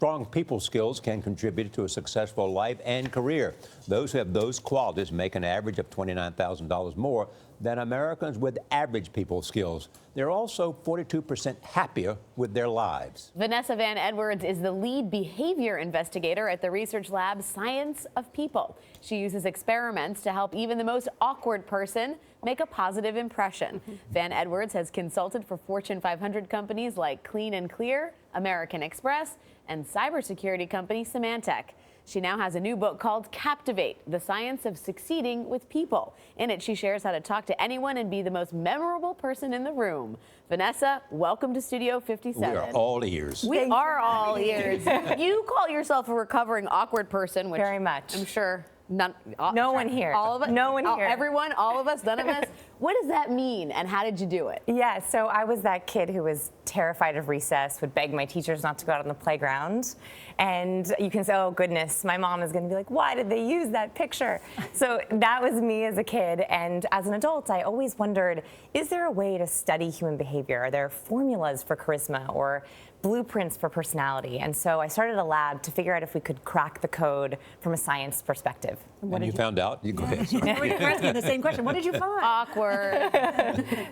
Strong people skills can contribute to a successful life and career. Those who have those qualities make an average of $29,000 more than Americans with average people skills. They're also 42% happier with their lives. Vanessa Van Edwards is the lead behavior investigator at the research lab Science of People. She uses experiments to help even the most awkward person make a positive impression. Van Edwards has consulted for Fortune 500 companies like Clean and Clear, American Express, and cybersecurity company Symantec. She now has a new book called Captivate, The Science of Succeeding with People. In it, she shares how to talk to anyone and be the most memorable person in the room. Vanessa, welcome to Studio 57. We are all ears. We are all ears. You call yourself a recovering awkward person, which very much. I'm sure no one here. All of us. No one here. Everyone, all of us, none of us. What does that mean, and how did you do it? Yeah, so I was that kid who was terrified of recess, would beg my teachers not to go out on the playground. And you can say, oh goodness, my mom is gonna be like, why did they use that picture? So that was me as a kid. And as an adult, I always wondered, is there a way to study human behavior? Are there formulas for charisma or blueprints for personality? And so I started a lab to figure out if we could crack the code from a science perspective. And you found out? You go ahead. We're asking the same question. What did you find? Awkward.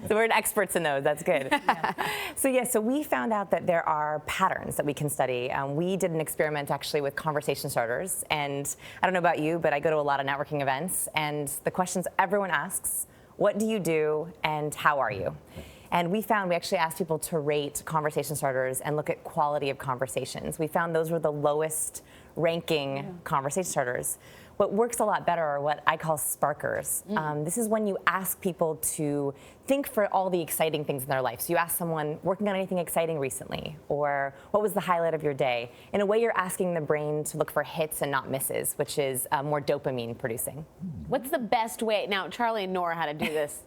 So we're experts in those. That's good. So we found out that there are patterns that we can study. We did an experiment actually with conversation starters. And I don't know about you, but I go to a lot of networking events. And the questions everyone asks, what do you do and how are you? And we actually asked people to rate conversation starters and look at quality of conversations. We found those were the lowest ranking conversation starters. What works a lot better are what I call sparkers. This is when you ask people to think for all the exciting things in their life. So you ask someone, working on anything exciting recently? Or what was the highlight of your day? In a way, you're asking the brain to look for hits and not misses, which is more dopamine producing. What's the best way? Now, Charlie and Norah had to do this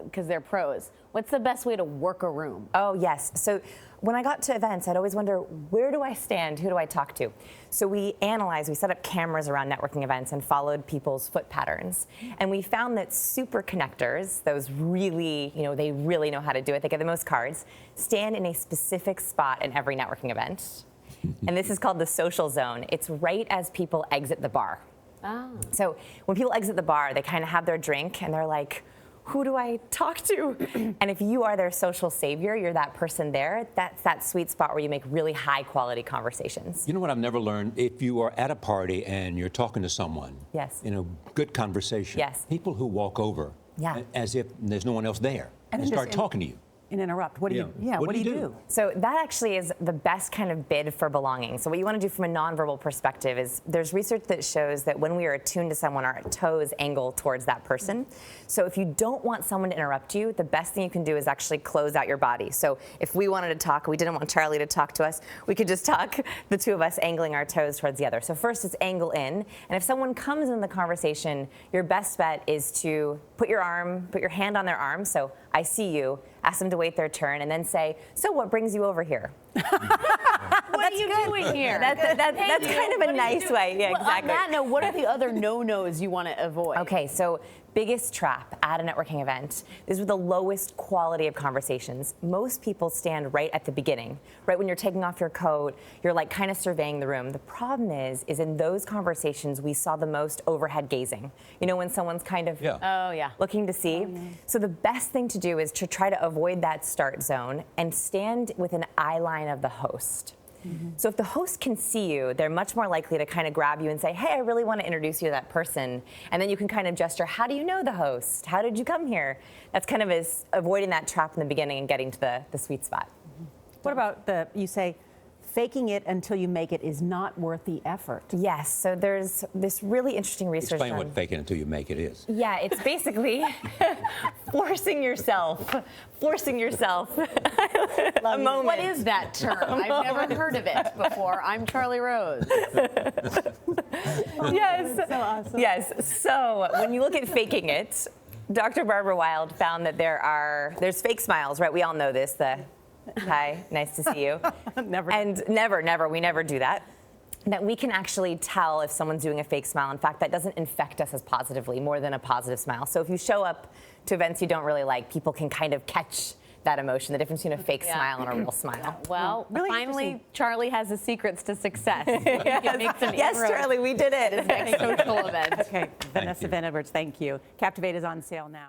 because they're pros. What's the best way to work a room? Oh, yes. So when I got to events, I'd always wonder, where do I stand? Who do I talk to? So we set up cameras around networking events and followed people's foot patterns. And we found that super connectors, those really, they really know how to do it, they get the most cards, stand in a specific spot in every networking event. And this is called the social zone. It's right as people exit the bar. Oh. So when people exit the bar, they kind of have their drink and they're like, who do I talk to? And if you are their social savior, you're that person there, that's that sweet spot where you make really high quality conversations. You know what I've never learned? If you are at a party and you're talking to someone, in a good conversation, people who walk over as if there's no one else there and start talking to you. And interrupt. What do you do? So that actually is the best kind of bid for belonging. So what you want to do from a nonverbal perspective is there's research that shows that when we are attuned to someone, our toes angle towards that person. So if you don't want someone to interrupt you, the best thing you can do is actually close out your body. So if we wanted to talk, we didn't want Charlie to talk to us, we could just talk, the two of us angling our toes towards the other. So first it's angle in. And if someone comes in the conversation, your best bet is to put your hand on their arm. So I see you. Ask them to wait their turn, and then say, so what brings you over here? What are you doing here? That's kind of a nice way. Yeah, exactly. On that note, what are the other no-nos you want to avoid? Okay, so biggest trap at a networking event. These are the lowest quality of conversations. Most people stand right at the beginning, right when you're taking off your coat, you're like kind of surveying the room. The problem is in those conversations, we saw the most overhead gazing. You know, when someone's kind of looking to see. So the best thing to do is to try to avoid that start zone and stand with an eye line of the host. So if the host can see you, they're much more likely to kind of grab you and say, hey, I really want to introduce you to that person. And then you can kind of gesture, how do you know the host? How did you come here? That's kind of avoiding that trap in the beginning and getting to the sweet spot. What about you say, faking it until you make it is not worth the effort? Yes, so there's this really interesting research. Explain what faking it until you make it is. Yeah, it's basically forcing yourself a moment. What is that term? I've never heard of it before. I'm Charlie Rose. Yes. So awesome. Yes, so when you look at faking it, Dr. Barbara Wild found that there's fake smiles, right? We all know this, hi, nice to see you. We never do that. That we can actually tell if someone's doing a fake smile. In fact, that doesn't infect us as positively, more than a positive smile. So if you show up to events you don't really like, people can kind of catch that emotion, the difference between a fake smile and a real smile. Well, Really finally, interesting. Charlie has the secrets to success. Yes, Charlie, we did it. This next social event. Okay, Vanessa you. Van Edwards, thank you. Captivate is on sale now.